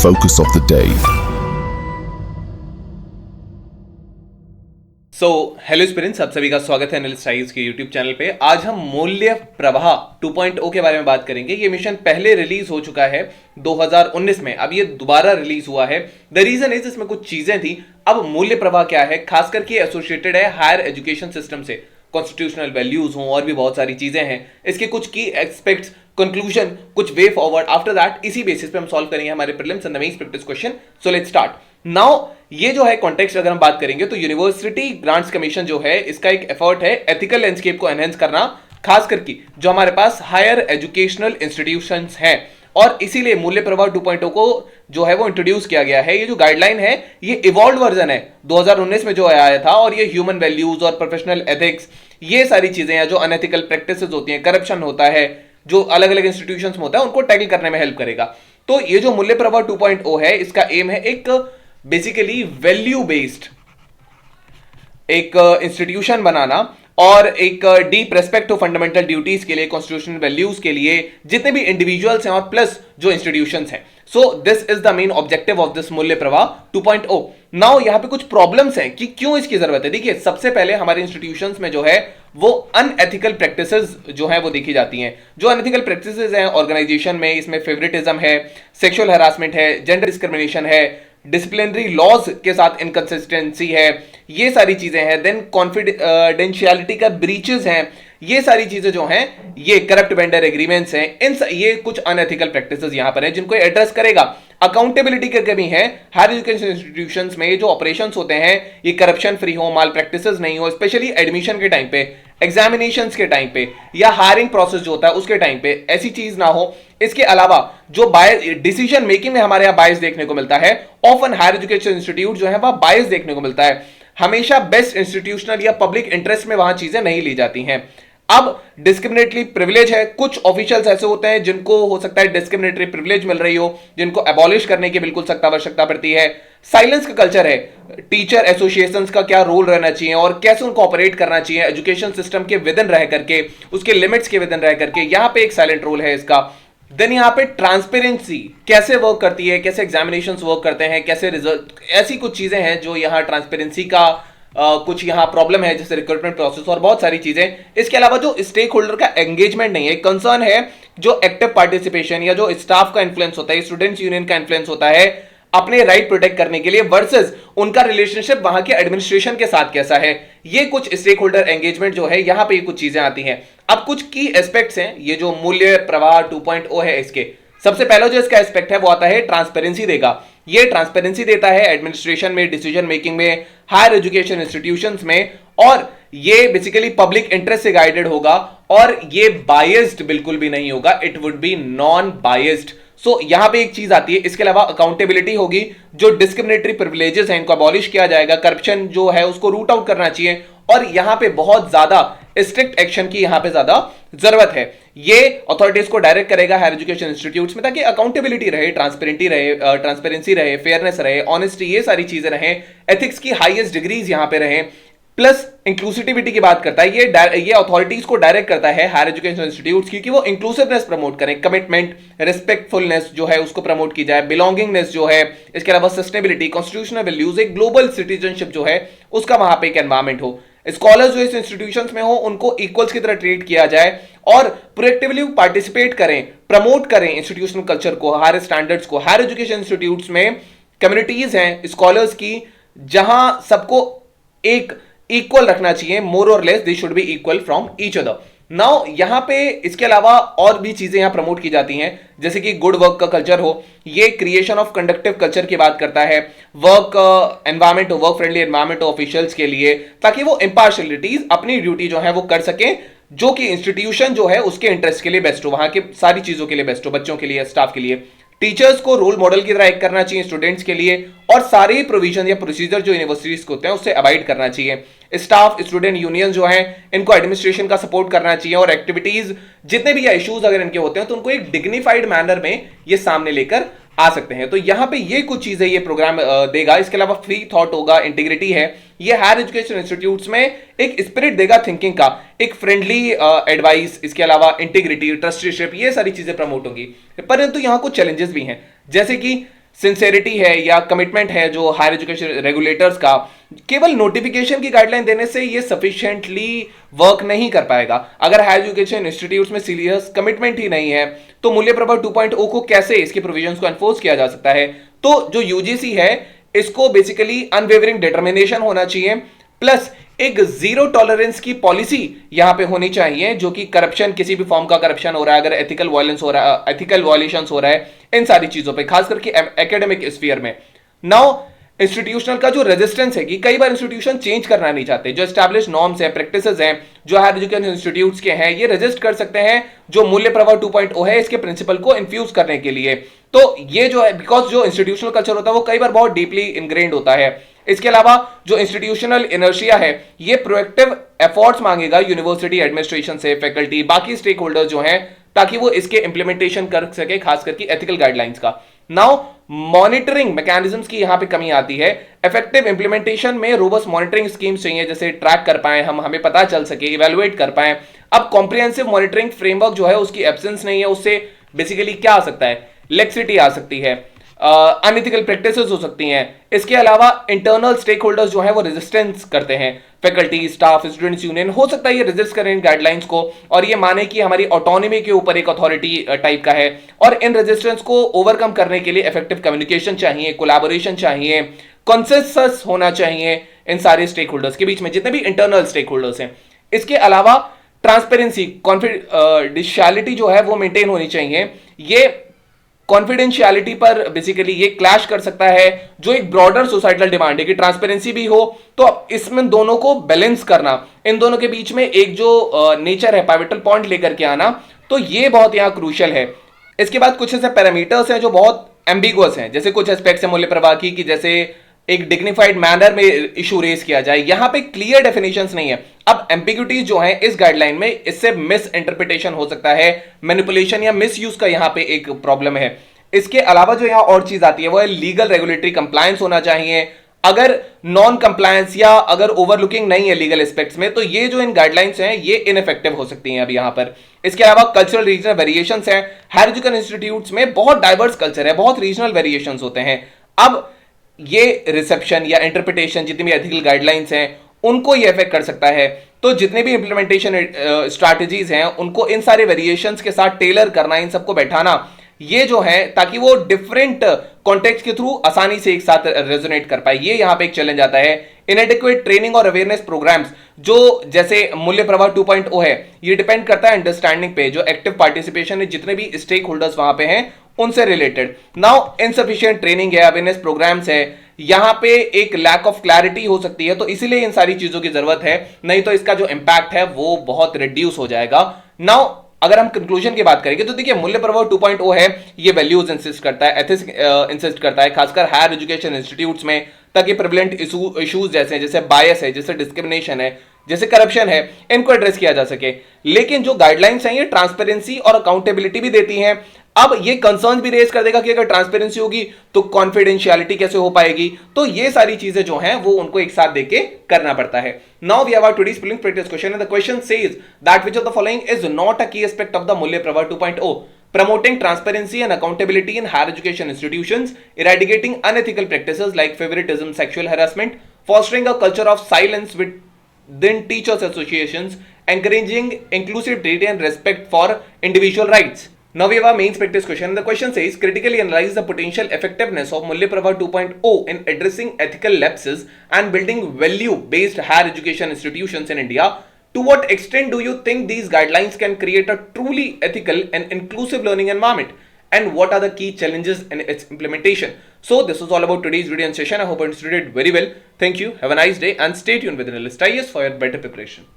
Focus of the day. Hello students, आप सभी का स्वागत है एनालिस्ट आईज के यूट्यूब चैनल पे। आज हम मूल्य प्रवाह 2.0 के बारे में बात करेंगे। ये मिशन पहले रिलीज हो चुका है 2019 में, अब ये दोबारा रिलीज हुआ है। द रीजन इज इसमें कुछ चीजें थी। अब मूल्य प्रवाह क्या है, खास करके एसोसिएटेड है हायर एजुकेशन सिस्टम से, कॉन्स्टिट्यूशनल वैल्यूज हों और भी बहुत सारी चीजें हैं। इसके कुछ की एक्सपेक्ट्स, कंक्लूजन, कुछ वे फॉरवर्ड, आफ्टर दैट इसी बेसिस पे हम सॉल्व करेंगे हमारे prelims and the mains practice question. So let's start now. ये जो है कॉन्टेक्स्ट अगर हम बात करेंगे तो यूनिवर्सिटी ग्रांट्स कमीशन जो है, इसका एक एफर्ट है एथिकल लैंडस्केप को एनहेंस करना, खास करके जो हमारे पास हायर एजुकेशनल इंस्टीट्यूशंस हैं। और इसीलिए मूल्य प्रवाह 2.0 को जो है वो इंट्रोड्यूस किया गया है। ये जो गाइडलाइन है ये इवॉल्व वर्जन है 2019 में जो आया था, और ये ह्यूमन वैल्यूज और प्रोफेशनल एथिक्स, ये सारी चीजें हैं जो अनएथिकल प्रैक्टिसेस होती हैं, करप्शन होता है, जो अलग अलग इंस्टीट्यूशंस में होता है, उनको टैकल करने में हेल्प करेगा। तो ये जो मूल्य प्रवाह 2.0 है, इसका एम है एक बेसिकली वैल्यू बेस्ड एक इंस्टीट्यूशन बनाना और एक deep respect to fundamental duties के लिए, कॉन्स्टिट्यूशनल वैल्यूज के लिए, जितने भी इंडिविजुअल्स हैं और प्लस जो इंस्टीट्यूशंस हैं। So this is the main objective of this मूल्य प्रवाह 2.0। नाउ यहां पे कुछ प्रॉब्लम्स हैं कि क्यों इसकी जरूरत है। देखिए, सबसे पहले हमारे इंस्टीट्यूशंस में जो है वो अनएथिकल प्रैक्टिसेस जो है वो देखी जाती हैं। जो अनएथिकल प्रैक्टिसेस हैं ऑर्गेनाइजेशन में, इसमें फेवरेटिज्म है, सेक्सुअल हैरासमेंट है, जेंडर डिस्क्रिमिनेशन है, डिसिप्लिनरी लॉज के साथ इनकंसिस्टेंसी है, ये सारी चीजें हैं। देन कॉन्फिडेंशियलिटी का ब्रीचेस हैं, ये सारी चीजें जो हैं, ये करप्ट वेंडर एग्रीमेंट्स हैं। ये कुछ अनएथिकल प्रैक्टिसेस यहां पर हैं जिनको एड्रेस करेगा। अकाउंटेबिलिटी की कमी है हायर एजुकेशन इंस्टीट्यूशंस में। जो ऑपरेशंस होते हैं ये करप्शन फ्री हो, माल प्रैक्टिसेस नहीं हो, स्पेशली एडमिशन के टाइम पे, एग्जामिनेशंस के टाइम पे, या हायरिंग प्रोसेस जो होता है उसके टाइम पे, ऐसी चीज ना हो। इसके अलावा जो डिसीजन मेकिंग में हमारे यहाँ बायस देखने को मिलता है, ऑफन हायर एजुकेशन इंस्टीट्यूट जो है वह बायस देखने को मिलता है। हमेशा बेस्ट इंस्टीट्यूशनल या पब्लिक इंटरेस्ट में वहां चीजें नहीं ली जाती हैं। अब डिस्क्रिमिनेटरी प्रिविलेज है। कुछ ऑफिशियल्स ऐसे होते हैं जिनको हो सकता है डिस्क्रिमिनेटरी प्रिविलेज मिल रही हो, जिनको अबॉलिश करने की बिल्कुल सख्त आवश्यकता पड़ती है। साइलेंस का कल्चर है। टीचर एसोसिएशंस का क्या रोल रहना चाहिए और कैसे उनको ऑपरेट करना चाहिए एजुकेशन सिस्टम के विद इन रह करके, उसके लिमिट्स के विद इन रह करके, यहां पे एक साइलेंट रोल है इसका। देन यहाँ पे ट्रांसपेरेंसी कैसे वर्क करती है, कैसे एग्जामिनेशंस वर्क करते हैं, कैसे रिजल्ट, ऐसी कुछ चीजें हैं जो यहाँ ट्रांसपेरेंसी का कुछ यहाँ प्रॉब्लम है, जैसे रिक्रूटमेंट प्रोसेस और बहुत सारी चीजें। इसके अलावा जो स्टेक होल्डर का एंगेजमेंट नहीं है, कंसर्न है जो एक्टिव पार्टिसिपेशन या जो स्टाफ का इन्फ्लुएंस होता है, स्टूडेंट्स यूनियन का इन्फ्लुएंस होता है अपने राइट प्रोटेक्ट करने के लिए, वर्सेस उनका रिलेशनशिप वहां के एडमिनिस्ट्रेशन के साथ कैसा है। ये कुछ स्टेक होल्डर एंगेजमेंट जो है, यहां पे कुछ चीजें आती हैं। अब कुछ की एस्पेक्ट्स हैं ये जो मूल्य प्रवाह 2.0 है इसके। सबसे पहला जो इसका एस्पेक्ट है वो आता है ट्रांसपेरेंसी देगा। ये ट्रांसपेरेंसी देता है एडमिनिस्ट्रेशन में, डिसीजन मेकिंग में, हायर एजुकेशन इंस्टीट्यूशंस में, और ये बेसिकली पब्लिक इंटरेस्ट से गाइडेड होगा और ये बायस्ड बिल्कुल भी नहीं होगा। It would be non biased. So यहां पे एक चीज आती है। इसके अलावा अकाउंटेबिलिटी होगी। जो डिस्क्रिमिनेटरी प्रिविलेजेस हैं इनको अबॉलिश किया जाएगा, करप्शन जो है उसको रूट आउट करना चाहिए, और यहां पे बहुत ज्यादा स्ट्रिक्ट एक्शन की यहां पे ज्यादा जरूरत है। ये अथॉरिटीज को डायरेक्ट करेगा हायर एजुकेशन इंस्टीट्यूट्स में, ताकि अकाउंटेबिलिटी रहे, ट्रांसपेरेंसी रहे, फेयरनेस रहे, ऑनेस्टी, ये सारी चीजें रहे, एथिक्स की हाईएस्ट डिग्रीज यहां पे रहे, प्लस इंक्लूसिविटी की बात करता है। ये अथॉरिटीज को डायरेक्ट करता है हायर एजुकेशन इंस्टीट्यूट्स की कि वो इंक्लूसिवनेस प्रमोट करें, कमिटमेंट, रिस्पेक्टफुलनेस जो है उसको प्रमोट की जाए, बिलोंगिंगनेस जो है, इसके अलावा सस्टेनेबिलिटी, कॉन्स्टिट्यूशनल वैल्यूज, एक ग्लोबल सिटीजनशिप जो है उसका वहां पे एक एनवायरमेंट हो। स्कॉलर्स जो इस इंस्टीट्यूशंस में हो उनको इक्वल्स की तरह ट्रीट किया जाए और प्रोएक्टिवली पार्टिसिपेट करें, प्रमोट करें इंस्टीट्यूशनल कल्चर को, हायर स्टैंडर्ड्स को। हायर एजुकेशन इंस्टीट्यूट्स में कम्युनिटीज हैं स्कॉलर्स की, जहां सबको एक इक्वल रखना चाहिए, मोर और less they should be equal from each other. Now यहां पे इसके अलावा और भी चीजें यहां प्रमोट की जाती हैं, जैसे कि गुड वर्क का कल्चर हो, ये क्रिएशन ऑफ कंडक्टिव कल्चर की बात करता है, वर्क एनवायरमेंट हो, वर्क फ्रेंडली एनवायरमेंट हो ऑफिशियल्स के लिए, ताकि वो इंपार्शियलिटीज अपनी ड्यूटी जो है वो कर सकें, जो कि इंस्टीट्यूशन जो है उसके इंटरेस्ट के लिए बेस्ट हो, वहां के सारी चीजों के लिए बेस्ट हो, बच्चों के लिए, स्टाफ के लिए। टीचर्स को रोल मॉडल की तरह एक करना चाहिए स्टूडेंट्स के लिए, और सारे प्रोविजन या प्रोसीजर जो यूनिवर्सिटीज के होते हैं उससे अवॉइड करना चाहिए। स्टाफ, स्टूडेंट यूनियन जो हैं इनको एडमिनिस्ट्रेशन का सपोर्ट करना चाहिए, और एक्टिविटीज जितने भी इश्यूज अगर इनके होते हैं तो उनको एक डिग्निफाइड मैनर में ये सामने लेकर आ सकते हैं। तो यहां पे ये कुछ चीजें ये प्रोग्राम देगा। इसके अलावा फ्री थॉट होगा, इंटीग्रिटी है, ये हायर एजुकेशन इंस्टीट्यूट्स में एक स्पिरिट देगा थिंकिंग का, एक फ्रेंडली एडवाइस, इसके अलावा इंटीग्रिटी, ट्रस्टीशिप, ये सारी चीजें प्रमोट होंगी। परंतु यहां कुछ चैलेंजेस भी हैं, जैसे कि सिंसेरिटी है या कमिटमेंट है जो हायर एजुकेशन रेगुलेटर्स का, केवल नोटिफिकेशन की गाइडलाइन देने से ये सफिशिएंटली वर्क नहीं कर पाएगा। अगर हायर एजुकेशन इंस्टीट्यूट्स में सीरियस कमिटमेंट ही नहीं है तो मूल्य प्रभाव 2.0 को कैसे इसके प्रोविजंस को एनफोर्स किया जा सकता है। तो जो यूजीसी है इसको बेसिकली अनवेवरिंग डिटर्मिनेशन होना चाहिए, प्लस एक जीरो टॉलरेंस की पॉलिसी यहां पे होनी चाहिए, जो कि करप्शन, किसी भी फॉर्म का करप्शन हो रहा है, अगर एथिकल वायलेंस हो रहा है, एथिकल वायलेशंस हो रहा है, इन सारी चीजों पे, खास करके एकेडमिक स्फीयर में। नाउ इंस्टीट्यूशनल का जो रेजिस्टेंस है कि कई बार इंस्टीट्यूशन चेंज करना नहीं चाहते, जो एस्टैब्लिश नॉर्म्स है, प्रैक्टिसेस हैं, जो हायर एजुकेशन इंस्टीट्यूट्स के हैं, ये रेजिस्ट कर सकते हैं जो मूल्य प्रभाव 2.0 है इसके प्रिंसिपल को इन्फ्यूज करने के लिए। तो ये जो है, बिकॉज जो इंस्टीट्यूशनल कल्चर होता है वो कई बार बहुत डीपली इनग्रेन्ड होता है। इसके अलावा जो इंस्टीट्यूशनल इनर्शिया है ये प्रोएक्टिव एफर्ट्स मांगेगा यूनिवर्सिटी एडमिनिस्ट्रेशन से, फैकल्टी, बाकी स्टेक होल्डर जो हैं, ताकि वो इसके इंप्लीमेंटेशन कर सके, खास करके एथिकल गाइडलाइंस का। नाउ मॉनिटरिंग मैकेनिज्म्स की यहां पे कमी आती है। इफेक्टिव इंप्लीमेंटेशन में रोबस्ट मॉनिटरिंग स्कीम्स चाहिए, जैसे ट्रैक कर पाए हम, हमें पता चल सके, इवैल्यूएट कर पाए। अब कॉम्प्रिहेंसिव मॉनिटरिंग फ्रेमवर्क जो है उसकी एब्सेंस नहीं है, उससे बेसिकली क्या आ सकता है, लेक्सिटी आ सकती है, अनइथिकल प्रैक्टिसेस हो सकती हैं। इसके अलावा इंटरनल स्टेक होल्डर्स जो है वो रेजिस्टेंस करते हैं, फैकल्टी, स्टाफ, स्टूडेंट्स यूनियन, हो सकता है ये रेजिस्ट करें इन गाइडलाइंस को और ये माने कि हमारी ऑटोनॉमी के ऊपर एक अथॉरिटी टाइप का है। और इन रेजिस्टेंस को ओवरकम करने के लिए इफेक्टिव कम्युनिकेशन चाहिए, कोलैबोरेशन चाहिए, कंसेंसस होना चाहिए इन सारे स्टेक होल्डर्स के बीच में, जितने भी इंटरनल स्टेक होल्डर्स हैं। इसके अलावा ट्रांसपेरेंसी, कॉन्फिडेंशियलिटी जो है वो मेंटेन होनी चाहिए। ये कॉन्फिडेंशियलिटी पर बेसिकली ये क्लैश कर सकता है जो एक ब्रॉडर सोसाइटल डिमांड है कि ट्रांसपेरेंसी भी हो। तो इसमें दोनों को बैलेंस करना, इन दोनों के बीच में एक जो नेचर है, पाइवटल पॉइंट लेकर के आना, तो ये बहुत यहां क्रूशियल है। इसके बाद कुछ ऐसे पैरामीटर्स हैं जो बहुत एम्बिगुअस हैं, जैसे कुछ एस्पेक्ट्स है मूल्य प्रवाह की कि जैसे एक डिग्निफाइड मैनर में इशू रेस किया जाए, यहां पे क्लियर डेफिनेशंस नहीं है। अब एम्बिग्यूटीज जो हैं इस गाइडलाइन में, इससे मिस इंटरप्रिटेशन हो सकता है, मैनिपुलेशन या मिस यूज का यहां पे एक प्रॉब्लम है। इसके अलावा जो यहां और चीज आती है वो है लीगल रेगुलेटरी कंप्लायंस होना चाहिए। अगर नॉन कंप्लायंस या अगर ओवरलुकिंग नहीं है लीगल एस्पेक्ट्स में, तो ये जो इन गाइडलाइंस हैं ये इनइफेक्टिव हो सकती हैं अब यहां पर। इसके अलावा कल्चरल रीजनल वेरिएशंस हैं, हायर एजुकेशन इंस्टीट्यूट्स में बहुत डाइवर्स कल्चर है, बहुत रीजनल वेरिएशंस होते हैं। अब ये रिसेप्शन या इंटरप्रिटेशन, जितनी भी एथिकल गाइडलाइंस हैं उनको ये इफेक्ट कर सकता है। तो जितने भी इंप्लीमेंटेशन स्ट्रैटेजीज हैं उनको इन सारे वेरिएशंस के साथ टेलर करना, इन सबको बैठाना, ये जो है ताकि वो डिफरेंट कॉन्टेक्स्ट के थ्रू आसानी से एक साथ रेजोनेट कर पाए, ये यहां पे एक चैलेंज आता है। इनएडिक्वेट ट्रेनिंग और अवेयरनेस प्रोग्राम्स, जो जैसे मूल्य प्रवाह 2.0 है, ये डिपेंड करता है अंडरस्टैंडिंग पे, जो एक्टिव पार्टिसिपेशन है जितने भी स्टेक होल्डर्स वहां पे हैं उनसे रिलेटेड। नाउ इनसफिशिएंट ट्रेनिंग है, अवेयरनेस प्रोग्राम्स है, यहां पे एक लैक ऑफ क्लैरिटी हो सकती है, तो इसीलिए इन सारी चीजों की जरूरत है, नहीं तो इसका जो इंपैक्ट है वो बहुत रिड्यूस हो जाएगा। नाउ अगर हम कंक्लूजन की बात करेंगे तो देखिए मूल्य प्रभाव 2.0 है, ये वैल्यूज इंसिस्ट करता है, एथिक्स इंसिस्ट करता है, खासकर हायर एजुकेशन इंस्टीट्यूट्स में, ताकि प्रेवलेंट इश्यूज जैसे बायस है, जैसे डिस्क्रिमिनेशन है, जैसे करप्शन है, इनको एड्रेस किया जा सके। लेकिन जो गाइडलाइंस हैं ये ट्रांसपेरेंसी और अकाउंटेबिलिटी भी देती हैं। अब ये कंसर्न भी रेज कर देगा कि अगर ट्रांसपेरेंसी होगी तो कॉन्फिडेंशियलिटी कैसे हो पाएगी, तो ये सारी चीजें जो हैं वो उनको एक साथ देके करना पड़ता है। Now we have our today's prelims practice question and the question says that which of the following is not a key aspect of the मूल्य प्रभाव 2.0, promoting transparency and accountability in higher education institutions, eradicating unethical practices like favoritism, sexual harassment, fostering a culture of silence within teachers associations, encouraging inclusivity and respect for individual rights. Now we have our mains practice question. The question says critically analyze the potential effectiveness of Mulya Prabha 2.0 in addressing ethical lapses and building value based higher education institutions in India. To what extent do you think these guidelines can create a truly ethical and inclusive learning environment? And what are the key challenges in its implementation? So this was all about today's video and session. I hope you understood it very well. Thank you. Have a nice day and stay tuned with Analyst IAS for your better preparation.